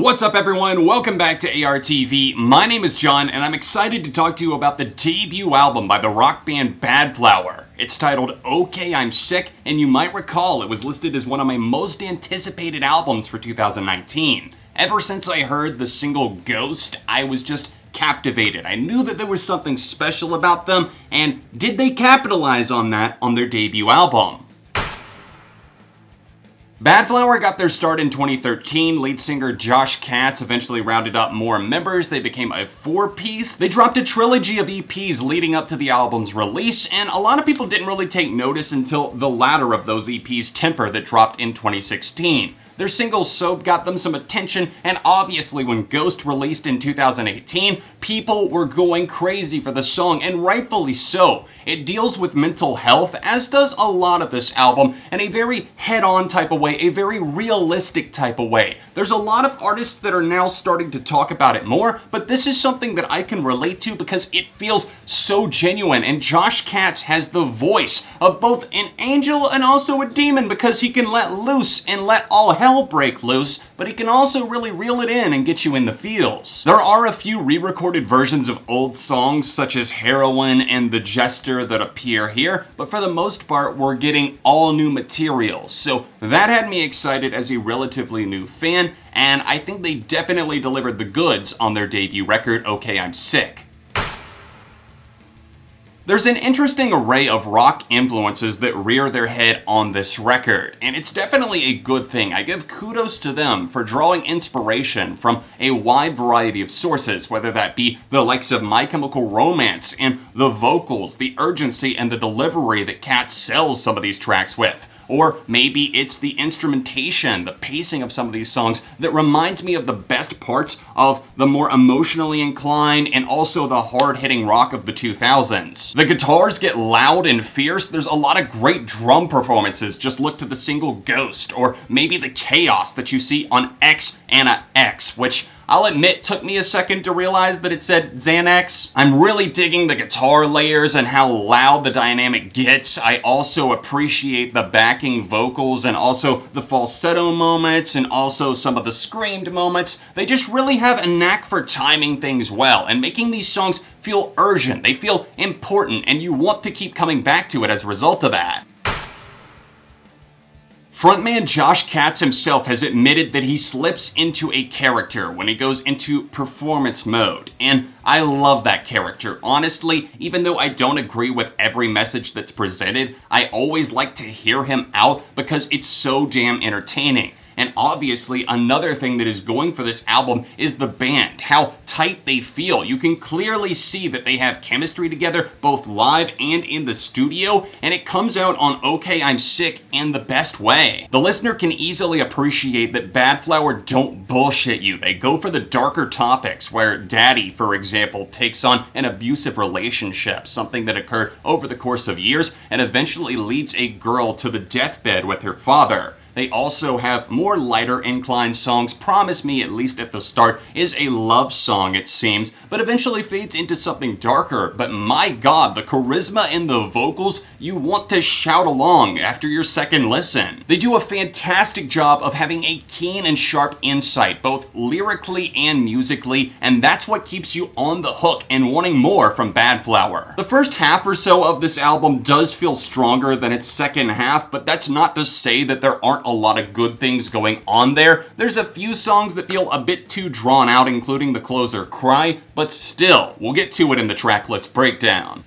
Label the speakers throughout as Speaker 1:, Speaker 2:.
Speaker 1: What's up everyone, welcome back to ARTV. My name is John and I'm excited to talk to you about the debut album by the rock band Badflower. It's titled Okay I'm Sick, and you might recall it was listed as one of my most anticipated albums for 2019. Ever since I heard the single Ghost, I was just captivated. I knew that there was something special about them, and did they capitalize on that on their debut album? Badflower got their start in 2013. Lead singer Josh Katz eventually rounded up more members. They became a four-piece. They dropped a trilogy of EPs leading up to the album's release, and a lot of people didn't really take notice until the latter of those EPs, Temper, that dropped in 2016. Their single Soap got them some attention, and obviously when Ghost released in 2018, people were going crazy for the song, and rightfully so. It deals with mental health, as does a lot of this album, in a very head-on type of way, a very realistic type of way. There's a lot of artists that are now starting to talk about it more, but this is something that I can relate to because it feels so genuine, and Josh Katz has the voice of both an angel and also a demon because he can let loose and let all hell break loose, but he can also really reel it in and get you in the feels. There are a few re-recorded versions of old songs such as Heroin and the Jester that appear here, but for the most part we're getting all new material, so that had me excited as a relatively new fan, and I think they definitely delivered the goods on their debut record, Okay I'm Sick. There's an interesting array of rock influences that rear their head on this record, and it's definitely a good thing. I give kudos to them for drawing inspiration from a wide variety of sources, whether that be the likes of My Chemical Romance and the vocals, the urgency, and the delivery that Katz sells some of these tracks with. Or maybe it's the instrumentation, the pacing of some of these songs that reminds me of the best parts of the more emotionally inclined and also the hard-hitting rock of the 2000s. The guitars get loud and fierce. There's a lot of great drum performances. Just look to the single Ghost, or maybe the chaos that you see on X Anna X, which I'll admit took me a second to realize that it said Xanax. I'm really digging the guitar layers and how loud the dynamic gets. I also appreciate the backing vocals and also the falsetto moments and also some of the screamed moments. They just really have a knack for timing things well and making these songs feel urgent. They feel important, and you want to keep coming back to it as a result of that. Frontman Josh Katz himself has admitted that he slips into a character when he goes into performance mode, and I love that character. Honestly, even though I don't agree with every message that's presented, I always like to hear him out because it's so damn entertaining. And obviously, another thing that is going for this album is the band, how tight they feel. You can clearly see that they have chemistry together, both live and in the studio, and it comes out on Okay I'm Sick in the best way. The listener can easily appreciate that Badflower don't bullshit you. They go for the darker topics, where Daddy, for example, takes on an abusive relationship, something that occurred over the course of years and eventually leads a girl to the deathbed with her father. They also have more lighter inclined songs. Promise Me, at least at the start, is a love song, it seems, but eventually fades into something darker. But my god, the charisma in the vocals, you want to shout along after your second listen. They do a fantastic job of having a keen and sharp insight, both lyrically and musically, and that's what keeps you on the hook and wanting more from Badflower. The first half or so of this album does feel stronger than its second half, but that's not to say that there aren't a lot of good things going on there. There's a few songs that feel a bit too drawn out, including the closer Cry, but still, we'll get to it in the track list breakdown.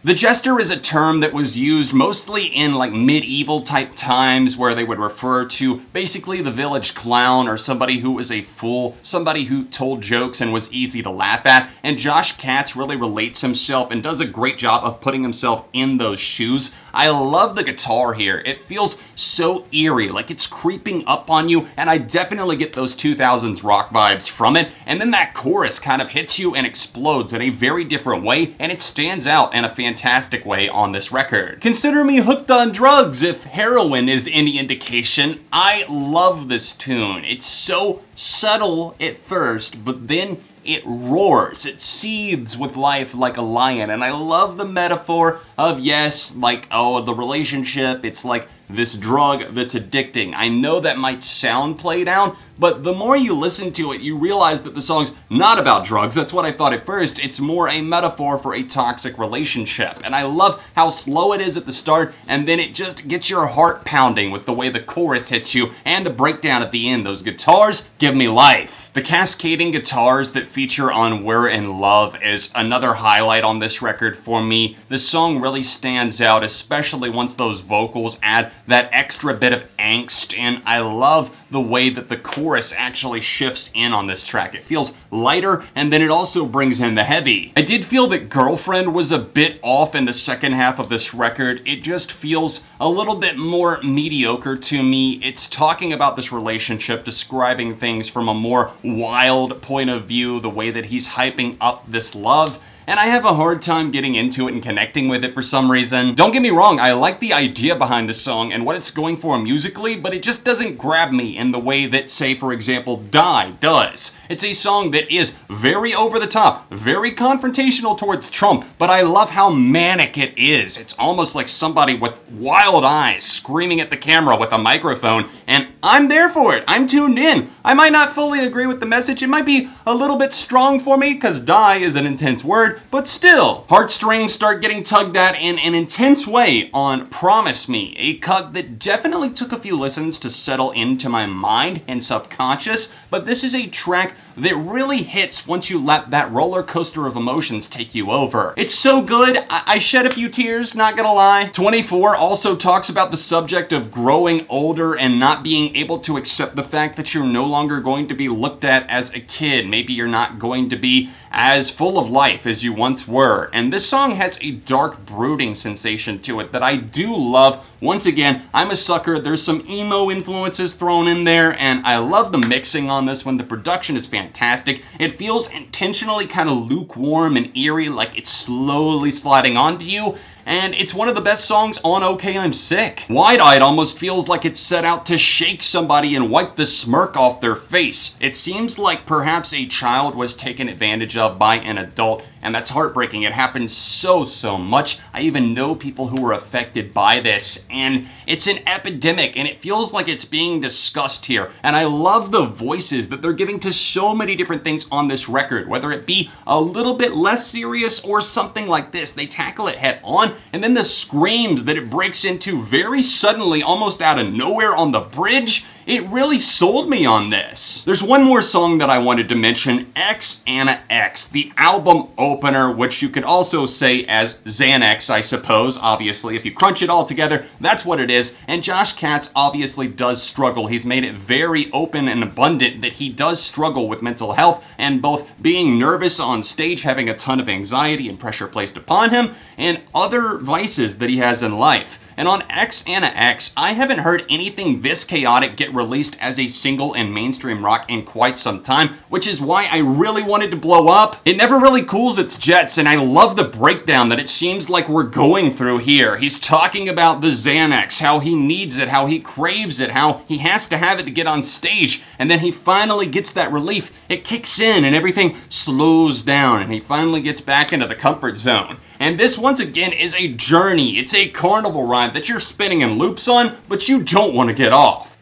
Speaker 1: The Jester is a term that was used mostly in like medieval type times, where they would refer to basically the village clown or somebody who was a fool, somebody who told jokes and was easy to laugh at, and Josh Katz really relates himself and does a great job of putting himself in those shoes. I love the guitar here. It feels so eerie, like it's creeping up on you, and I definitely get those 2000s rock vibes from it, and then that chorus kind of hits you and explodes in a very different way, and it stands out in a fantastic way on this record. Consider me hooked on drugs if Heroin is any indication. I love this tune. It's so subtle at first, but then it roars, it seethes with life like a lion, and I love the metaphor of, yes, like, oh, the relationship, it's like this drug that's addicting. I know that might sound played out, but the more you listen to it, you realize that the song's not about drugs. That's what I thought at first. It's more a metaphor for a toxic relationship. And I love how slow it is at the start, and then it just gets your heart pounding with the way the chorus hits you and the breakdown at the end. Those guitars give me life. The cascading guitars that feature on We're in Love is another highlight on this record for me. The song really stands out, especially once those vocals add that extra bit of angst, and I love the way that the chorus actually shifts in on this track. It feels lighter, and then it also brings in the heavy. I did feel that Girlfriend was a bit off in the second half of this record. It just feels a little bit more mediocre to me. It's talking about this relationship, describing things from a more wild point of view, the way that he's hyping up this love, and I have a hard time getting into it and connecting with it for some reason. Don't get me wrong, I like the idea behind the song and what it's going for musically, but it just doesn't grab me in the way that, say, for example, Die does. It's a song that is very over the top, very confrontational towards Trump, but I love how manic it is. It's almost like somebody with wild eyes screaming at the camera with a microphone, and I'm there for it. I'm tuned in. I might not fully agree with the message. It might be a little bit strong for me, because die is an intense word, but still. Heartstrings start getting tugged at in an intense way on Promise Me, a cut that definitely took a few listens to settle into my mind and subconscious, but this is a track that really hits once you let that roller coaster of emotions take you over. It's so good, I shed a few tears, not gonna lie. 24 also talks about the subject of growing older and not being able to accept the fact that you're no longer going to be looked at as a kid. Maybe you're not going to be as full of life as you once were. And this song has a dark, brooding sensation to it that I do love. Once again, I'm a sucker. There's some emo influences thrown in there, and I love the mixing on this one. The production is fantastic. It feels intentionally kind of lukewarm and eerie, like it's slowly sliding onto you. And it's one of the best songs on OK I'm Sick. Wide-Eyed almost feels like it's set out to shake somebody and wipe the smirk off their face. It seems like perhaps a child was taken advantage of by an adult, and that's heartbreaking. It happens so much. I even know people who were affected by this, and it's an epidemic, and it feels like it's being discussed here. And I love the voices that they're giving to so many different things on this record, whether it be a little bit less serious or something like this. They tackle it head on. And then the screams that it breaks into very suddenly, almost out of nowhere on the bridge, it really sold me on this. There's one more song that I wanted to mention, X Anna X, the album opener, which you could also say as Xanax, I suppose. Obviously, if you crunch it all together, that's what it is. And Josh Katz obviously does struggle. He's made it very open and abundant that he does struggle with mental health and both being nervous on stage, having a ton of anxiety and pressure placed upon him, and other vices that he has in life. And on X Anna X, I haven't heard anything this chaotic get released as a single in mainstream rock in quite some time, which is why I really wanted to blow up. It never really cools its jets, and I love the breakdown that it seems like we're going through here. He's talking about the Xanax, how he needs it, how he craves it, how he has to have it to get on stage, and then he finally gets that relief. It kicks in and everything slows down, and he finally gets back into the comfort zone. And this, once again, is a journey. It's a carnival ride that you're spinning in loops on, but you don't want to get off.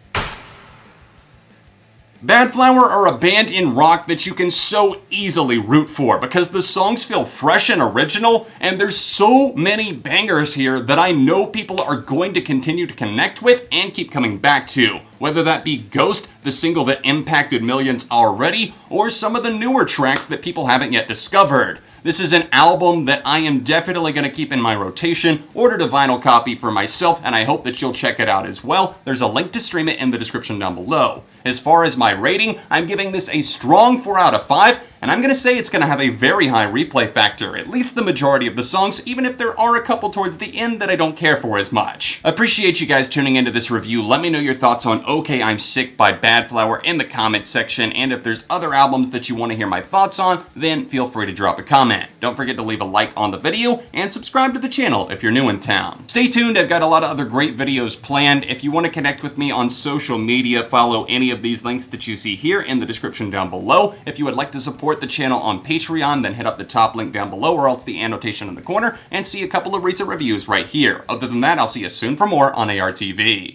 Speaker 1: Badflower are a band in rock that you can so easily root for because the songs feel fresh and original, and there's so many bangers here that I know people are going to continue to connect with and keep coming back to. Whether that be Ghost, the single that impacted millions already, or some of the newer tracks that people haven't yet discovered. This is an album that I am definitely going to keep in my rotation, ordered a vinyl copy for myself, and I hope that you'll check it out as well. There's a link to stream it in the description down below. As far as my rating, I'm giving this a strong 4 out of 5, and I'm going to say it's going to have a very high replay factor, at least the majority of the songs, even if there are a couple towards the end that I don't care for as much. Appreciate you guys tuning into this review. Let me know your thoughts on OK I'm Sick by Badflower in the comments section, and if there's other albums that you want to hear my thoughts on, then feel free to drop a comment. Don't forget to leave a like on the video, and subscribe to the channel if you're new in town. Stay tuned, I've got a lot of other great videos planned. If you want to connect with me on social media, follow any of these links that you see here in the description down below. If you would like to support support the channel on Patreon, then hit up the top link down below or else the annotation in the corner and see a couple of recent reviews right here. Other than that, I'll see you soon for more on ARTV.